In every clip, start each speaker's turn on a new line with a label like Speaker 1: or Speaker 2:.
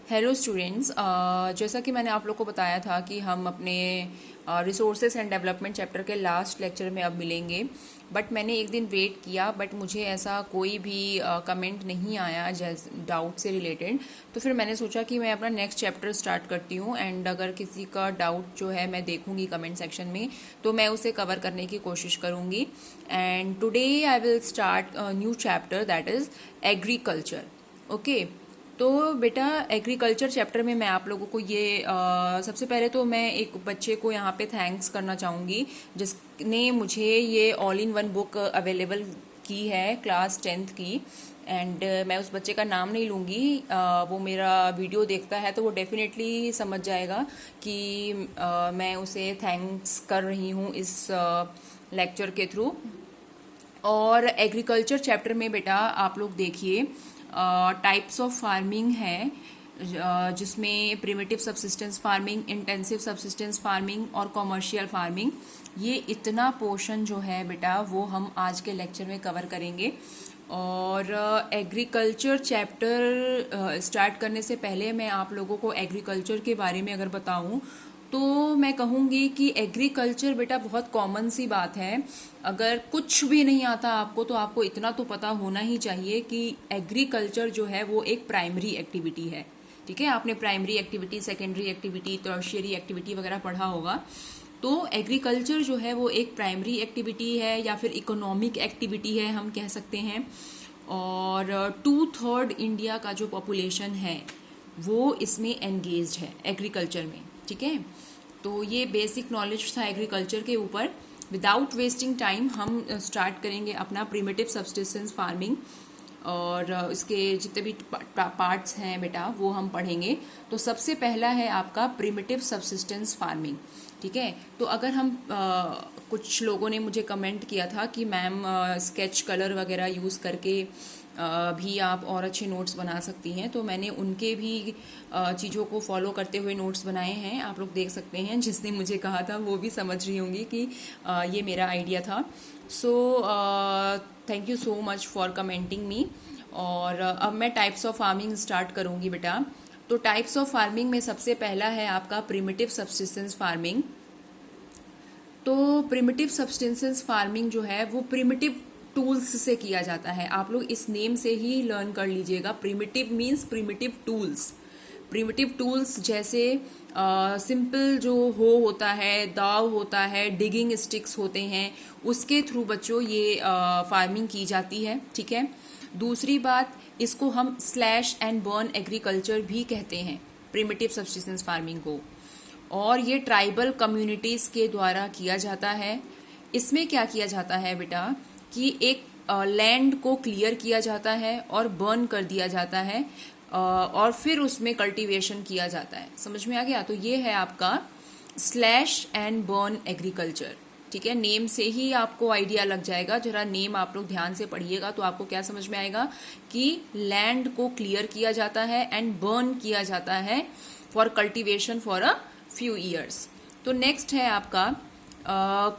Speaker 1: Hello students, जैसा कि मैंने आप लोग को बताया था कि हम अपने रिसोर्सेज एंड डेवलपमेंट चैप्टर के लास्ट लेक्चर में अब मिलेंगे। बट मैंने एक दिन वेट किया, बट मुझे ऐसा कोई भी कमेंट नहीं आया जैसे डाउट से रिलेटेड। तो फिर मैंने सोचा कि मैं अपना नेक्स्ट चैप्टर स्टार्ट करती हूँ, एंड अगर किसी का डाउट जो है मैं देखूँगी कमेंट सेक्शन में, तो मैं उसे कवर करने की कोशिश करूँगी। And today I will start new chapter, that is agriculture. Okay, तो बेटा एग्रीकल्चर चैप्टर में मैं आप लोगों को ये सबसे पहले तो मैं एक बच्चे को यहाँ पे थैंक्स करना चाहूँगी जिसने मुझे ये all in one book available की है क्लास 10th की। एंड मैं उस बच्चे का नाम नहीं लूँगी, वो मेरा वीडियो देखता है तो वो डेफिनेटली समझ जाएगा कि मैं उसे थैंक्स कर रही हूँ इस लेक्चर के थ्रू। और एग्रीकल्चर चैप्टर में बेटा आप लोग देखिए टाइप्स ऑफ फार्मिंग है, जिसमें primitive subsistence farming, intensive subsistence farming और कॉमर्शियल फार्मिंग। ये इतना पोर्शन जो है बेटा वो हम आज के लेक्चर में कवर करेंगे। और एग्रीकल्चर चैप्टर स्टार्ट करने से पहले मैं आप लोगों को एग्रीकल्चर के बारे में अगर बताऊं तो मैं कहूँगी कि एग्रीकल्चर बेटा बहुत कॉमन सी बात है। अगर कुछ भी नहीं आता आपको तो आपको इतना तो पता होना ही चाहिए कि एग्रीकल्चर जो है वो एक प्राइमरी एक्टिविटी है। ठीक है, आपने primary activity, secondary activity, tertiary activity वगैरह पढ़ा होगा। तो एग्रीकल्चर जो है वो एक प्राइमरी एक्टिविटी है या फिर इकोनॉमिक एक्टिविटी है हम कह सकते हैं। और 2/3 इंडिया का जो पॉपुलेशन है वो इसमें एंगेज्ड है एग्रीकल्चर में। ठीक है, तो ये बेसिक नॉलेज था एग्रीकल्चर के ऊपर। विदाउट वेस्टिंग टाइम हम स्टार्ट करेंगे अपना प्रिमिटिव सब्सिस्टेंस फार्मिंग, और इसके जितने भी पार्ट्स हैं बेटा वो हम पढ़ेंगे। तो सबसे पहला है आपका प्रिमिटिव सब्सिस्टेंस फार्मिंग। ठीक है, तो अगर हम कुछ लोगों ने मुझे कमेंट किया था कि मैम स्केच कलर वगैरह यूज़ करके भी आप और अच्छे नोट्स बना सकती हैं, तो मैंने उनके भी चीज़ों को फॉलो करते हुए नोट्स बनाए हैं। आप लोग देख सकते हैं, जिसने मुझे कहा था वो भी समझ रही होंगी कि ये मेरा आइडिया था। So thank you so much for commenting me. और अब मैं टाइप्स ऑफ फार्मिंग स्टार्ट करूँगी बेटा। तो टाइप्स ऑफ फार्मिंग में सबसे पहला है आपका प्रिमिटिव सब्सिस्टेंस फार्मिंग। तो प्रिमिटिव सब्सिस्टेंस फार्मिंग जो है वो प्रिमिटिव टूल्स से किया जाता है। आप लोग इस नेम से ही लर्न कर लीजिएगा। Primitive means primitive tools. Primitive tools जैसे सिंपल जो हो होता है, दाव होता है, डिगिंग स्टिक्स होते हैं, उसके थ्रू बच्चों ये फार्मिंग की जाती है। ठीक है, दूसरी बात, इसको हम स्लैश एंड बर्न एग्रीकल्चर भी कहते हैं, प्रिमिटिव सब्सिस्टेंस फार्मिंग को। और ये ट्राइबल कम्युनिटीज के द्वारा किया जाता है। इसमें क्या किया जाता है बेटा कि एक लैंड को क्लियर किया जाता है और बर्न कर दिया जाता है, और फिर उसमें कल्टीवेशन किया जाता है। समझ में आ गया? तो ये है आपका स्लैश एंड बर्न एग्रीकल्चर। ठीक है, नेम से ही आपको आइडिया लग जाएगा। जरा नेम आप लोग ध्यान से पढ़िएगा तो आपको क्या समझ में आएगा कि लैंड को क्लियर किया जाता है एंड बर्न किया जाता है for cultivation for a few years. तो नेक्स्ट है आपका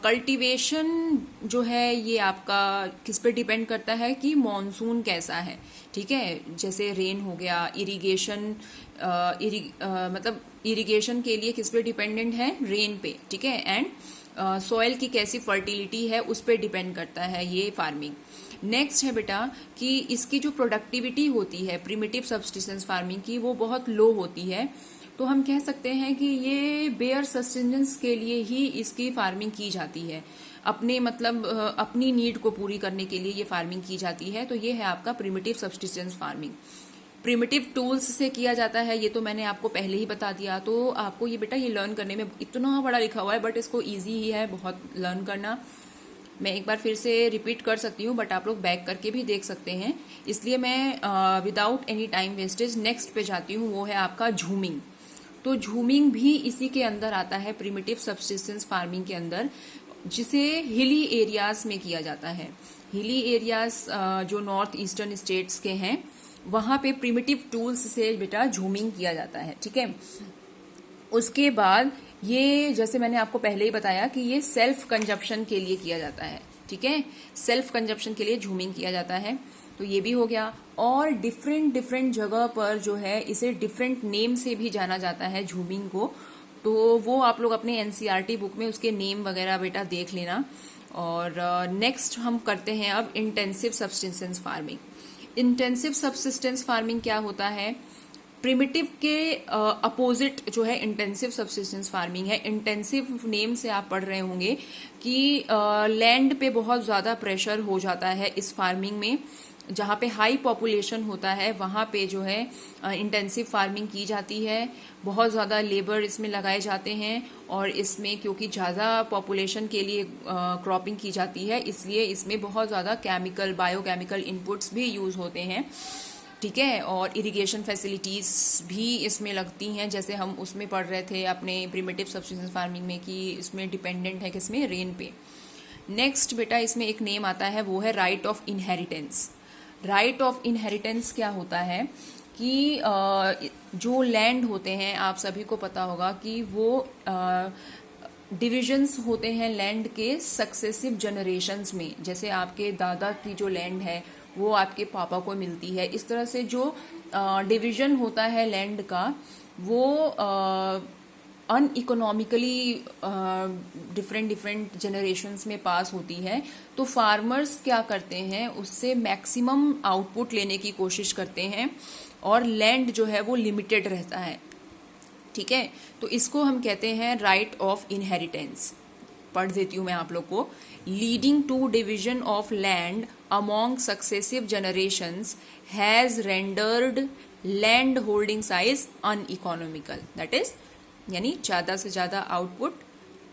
Speaker 1: कल्टीवेशन जो है ये आपका किस पे डिपेंड करता है कि मॉनसून कैसा है। ठीक है, जैसे रेन हो गया, इरिगेशन, मतलब इरिगेशन के लिए किस पे डिपेंडेंट है? रेन पे। ठीक है, एंड सॉइल की कैसी फर्टिलिटी है उस पे डिपेंड करता है ये फार्मिंग। नेक्स्ट है बेटा कि इसकी जो प्रोडक्टिविटी होती है प्रिमिटिव सब्सिस्टेंस फार्मिंग की वो बहुत लो होती है। तो हम कह सकते हैं कि ये बेयर सस्टेनेंस के लिए ही इसकी फार्मिंग की जाती है, अपने मतलब अपनी नीड को पूरी करने के लिए ये फार्मिंग की जाती है। तो ये है आपका primitive subsistence farming. Primitive tools से किया जाता है, ये तो मैंने आपको पहले ही बता दिया। तो आपको ये बेटा ये लर्न करने में इतना बड़ा लिखा हुआ है, बट इसको ईजी ही है बहुत लर्न करना। मैं एक बार फिर से रिपीट कर सकती हूँ, बट आप लोग बैक करके भी देख सकते हैं। इसलिए मैं without any time wastage next पे जाती हूँ, वो है आपका झूमिंग। तो झूमिंग भी इसी के अंदर आता है, प्रिमिटिव सब्सिस्टेंस फार्मिंग के अंदर, जिसे हिली एरियाज में किया जाता है। हिली एरियाज जो नॉर्थ ईस्टर्न स्टेट्स के हैं वहां पे प्रिमिटिव टूल्स से बेटा झूमिंग किया जाता है। ठीक है, उसके बाद ये जैसे मैंने आपको पहले ही बताया कि ये सेल्फ कंजप्शन के लिए किया जाता है। ठीक है, सेल्फ कंजप्शन के लिए झूमिंग किया जाता है। तो ये भी हो गया। और डिफरेंट डिफरेंट जगह पर जो है इसे डिफरेंट नेम से भी जाना जाता है झूमिंग को, तो वो आप लोग अपने एनसीईआरटी बुक में उसके नेम वगैरह बेटा देख लेना। और नेक्स्ट हम करते हैं अब intensive subsistence farming. Intensive subsistence farming क्या होता है? प्रिमिटिव के अपोजिट जो है इंटेंसिव सब्सिस्टेंस फार्मिंग है। इंटेंसिव नेम से आप पढ़ रहे होंगे कि लैंड पे बहुत ज़्यादा प्रेशर हो जाता है इस फार्मिंग में, जहाँ पे हाई पॉपुलेशन होता है वहाँ पे जो है इंटेंसिव फार्मिंग की जाती है। बहुत ज़्यादा लेबर इसमें लगाए जाते हैं, और इसमें क्योंकि ज़्यादा पॉपुलेशन के लिए क्रॉपिंग की जाती है, इसलिए इसमें बहुत ज़्यादा केमिकल बायोकेमिकल इनपुट्स भी यूज़ होते हैं, ठीक है। और इरिगेशन फैसिलिटीज़ भी इसमें लगती हैं, जैसे हम उसमें पढ़ रहे थे अपने प्रिमिटिव सब्सिस्टेंस फार्मिंग में कि इसमें डिपेंडेंट है किसमें, रेन पे। नेक्स्ट बेटा इसमें एक नेम आता है, वो है right of inheritance. Right of inheritance क्या होता है कि जो लैंड होते हैं, आप सभी को पता होगा कि वो डिविजन्स होते हैं लैंड के सक्सेसिव जनरेशन्स में। जैसे आपके दादा की जो लैंड है वो आपके पापा को मिलती है। इस तरह से जो डिवीजन होता है लैंड का, वो अनइकोनॉमिकली डिफरेंट डिफरेंट जनरेशन्स में पास होती है। तो फार्मर्स क्या करते हैं, उससे मैक्सिमम आउटपुट लेने की कोशिश करते हैं, और लैंड जो है वो लिमिटेड रहता है, ठीक है। तो इसको हम कहते हैं राइट ऑफ इनहेरिटेंस। पढ़ देती हूँ मैं आप लोग को। Leading to division of land among successive generations has rendered land holding size uneconomical, that is यानी ज़्यादा से ज़्यादा आउटपुट,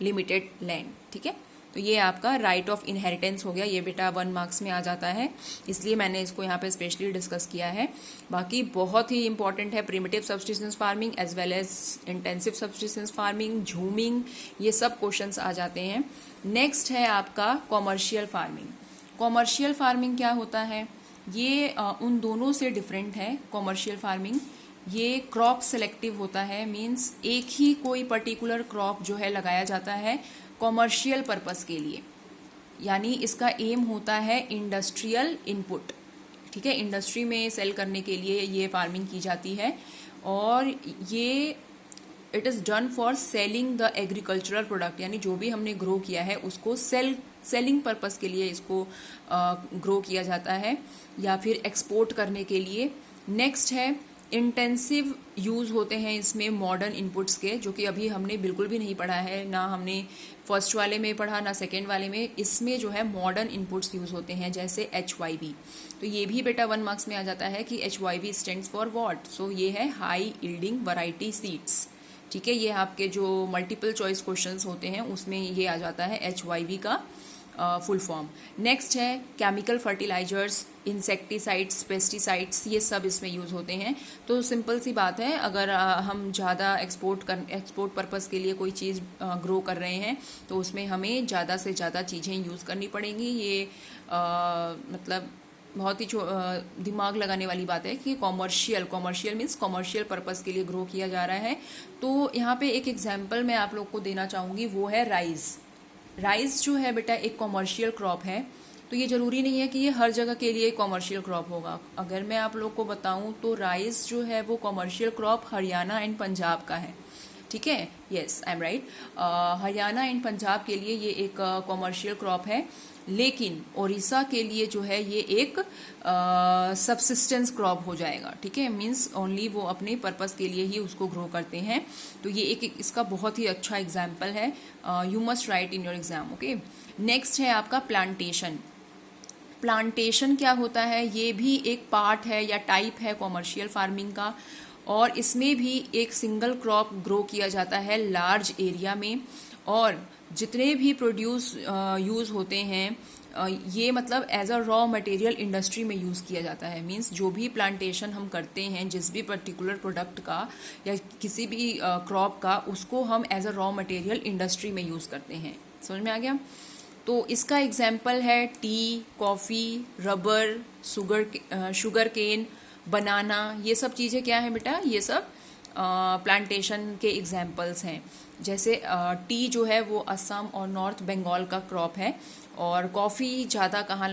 Speaker 1: लिमिटेड लैंड, ठीक है। तो ये आपका राइट ऑफ इनहेरिटेंस हो गया। ये बेटा 1 मार्क्स में आ जाता है, इसलिए मैंने इसको यहाँ पे स्पेशली डिस्कस किया है। बाकी बहुत ही इंपॉर्टेंट है primitive subsistence farming as well as intensive subsistence farming, झूमिंग, ये सब क्वेश्चंस आ जाते हैं। नेक्स्ट है आपका कॉमर्शियल फार्मिंग। कॉमर्शियल फार्मिंग क्या होता है? ये उन दोनों से डिफरेंट है। कॉमर्शियल फार्मिंग ये क्रॉप सेलेक्टिव होता है, मीन्स एक ही कोई पर्टिकुलर क्रॉप जो है लगाया जाता है कॉमर्शियल पर्पस के लिए, यानी इसका एम होता है इंडस्ट्रियल इनपुट, ठीक है। इंडस्ट्री में सेल करने के लिए ये फार्मिंग की जाती है, और ये it is done for selling the agricultural product, यानी जो भी हमने ग्रो किया है उसको सेलिंग पर्पस के लिए इसको ग्रो किया जाता है, या फिर एक्सपोर्ट करने के लिए। नेक्स्ट है इंटेंसिव यूज़ होते हैं इसमें मॉडर्न इनपुट्स के, जो कि अभी हमने बिल्कुल भी नहीं पढ़ा है, ना हमने फर्स्ट वाले में पढ़ा ना सेकेंड वाले में। इसमें जो है मॉडर्न इनपुट्स यूज़ होते हैं, जैसे HYV। तो ये भी बेटा 1 मार्क्स में आ जाता है कि HYV स्टैंड्स फॉर व्हाट। सो ये है हाई यील्डिंग वैरायटी सीड्स, ठीक है। ये आपके जो मल्टीपल चॉइस क्वेश्चंस होते हैं उसमें ये आ जाता है HYV का फुल फॉर्म। नेक्स्ट है केमिकल फर्टिलाइजर्स, इंसेक्टिसाइड्स, पेस्टिसाइड्स, ये सब इसमें यूज़ होते हैं। तो सिंपल सी बात है, अगर हम ज़्यादा एक्सपोर्ट पर्पस के लिए कोई चीज़ ग्रो कर रहे हैं तो उसमें हमें ज़्यादा से ज़्यादा चीज़ें यूज़ करनी पड़ेंगी। ये मतलब बहुत ही दिमाग लगाने वाली बात है कि कॉमर्शियल मीन्स कॉमर्शियल पर्पस के लिए ग्रो किया जा रहा है। तो यहाँ पे एक एग्जाम्पल मैं आप लोग को देना चाहूँगी, वो है राइस। राइस जो है बेटा एक कॉमर्शियल क्रॉप है। तो ये ज़रूरी नहीं है कि ये हर जगह के लिए कॉमर्शियल क्रॉप होगा। अगर मैं आप लोग को बताऊं तो राइस जो है वो commercial crop Haryana and Punjab का है, ठीक है। Yes, I am right. Haryana and Punjab के लिए ये एक कॉमर्शियल क्रॉप है, लेकिन उड़ीसा के लिए जो है ये एक सबसिस्टेंस क्रॉप हो जाएगा, ठीक है। मीन्स ओनली वो अपने पर्पस के लिए ही उसको ग्रो करते हैं। तो ये एक इसका बहुत ही अच्छा एग्जाम्पल है, you must write in your exam, okay. Next है आपका प्लांटेशन। प्लांटेशन क्या होता है? ये भी एक पार्ट है या टाइप है कॉमर्शियल फार्मिंग का, और इसमें भी एक सिंगल क्रॉप ग्रो किया जाता है लार्ज एरिया में, और जितने भी प्रोड्यूस यूज़ होते हैं ये मतलब as a raw material industry में यूज़ किया जाता है। मींस जो भी प्लांटेशन हम करते हैं जिस भी पर्टिकुलर प्रोडक्ट का या किसी भी क्रॉप का, उसको हम as a raw material industry में यूज़ करते हैं। समझ में आ गया? तो इसका एग्जाम्पल है tea, coffee, rubber, sugar cane, banana. ये सब चीज़ें क्या है बेटा? ये सब प्लांटेशन के एग्जाम्पल्स हैं। जैसे टी जो है वो असम और नॉर्थ बंगाल का क्रॉप है, और कॉफ़ी ज़्यादा कहाँ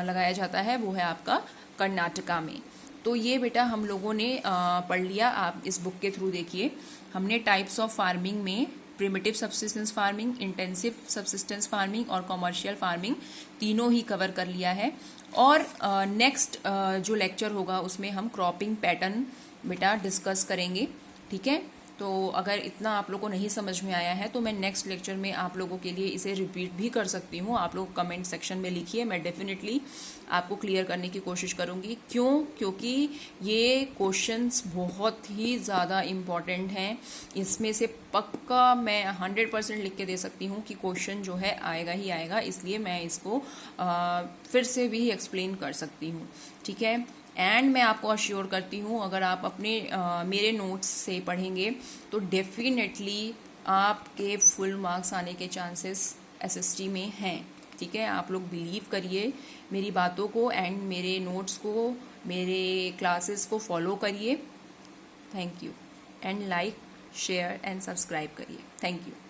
Speaker 1: लगाया जाता है, वो है आपका कर्नाटका में। तो ये बेटा हम लोगों ने पढ़ लिया, आप इस बुक के थ्रू देखिए। हमने टाइप्स ऑफ फार्मिंग में primitive subsistence farming, intensive subsistence farming और कमर्शियल फार्मिंग तीनों ही कवर कर लिया है। और नेक्स्ट जो लेक्चर होगा उसमें हम क्रॉपिंग पैटर्न बेटा डिस्कस करेंगे, ठीक है। तो अगर इतना आप लोगों को नहीं समझ में आया है तो मैं नेक्स्ट लेक्चर में आप लोगों के लिए इसे रिपीट भी कर सकती हूँ। आप लोग कमेंट सेक्शन में लिखिए, मैं डेफिनेटली आपको क्लियर करने की कोशिश करूँगी। क्योंकि ये क्वेश्चंस बहुत ही ज़्यादा इम्पॉर्टेंट हैं। इसमें से पक्का मैं 100% लिख के दे सकती हूँ कि क्वेश्चन जो है आएगा ही आएगा, इसलिए मैं इसको फिर से भी एक्सप्लेन कर सकती हूँ, ठीक है। एंड मैं आपको अश्योर करती हूँ, अगर आप अपने मेरे नोट्स से पढ़ेंगे तो डेफिनेटली आपके फुल मार्क्स आने के चांसेस एसएसटी में हैं, ठीक है। आप लोग बिलीव करिए मेरी बातों को एंड मेरे नोट्स को, मेरे क्लासेस को फॉलो करिए। Thank you and like, share and subscribe करिए। Thank you.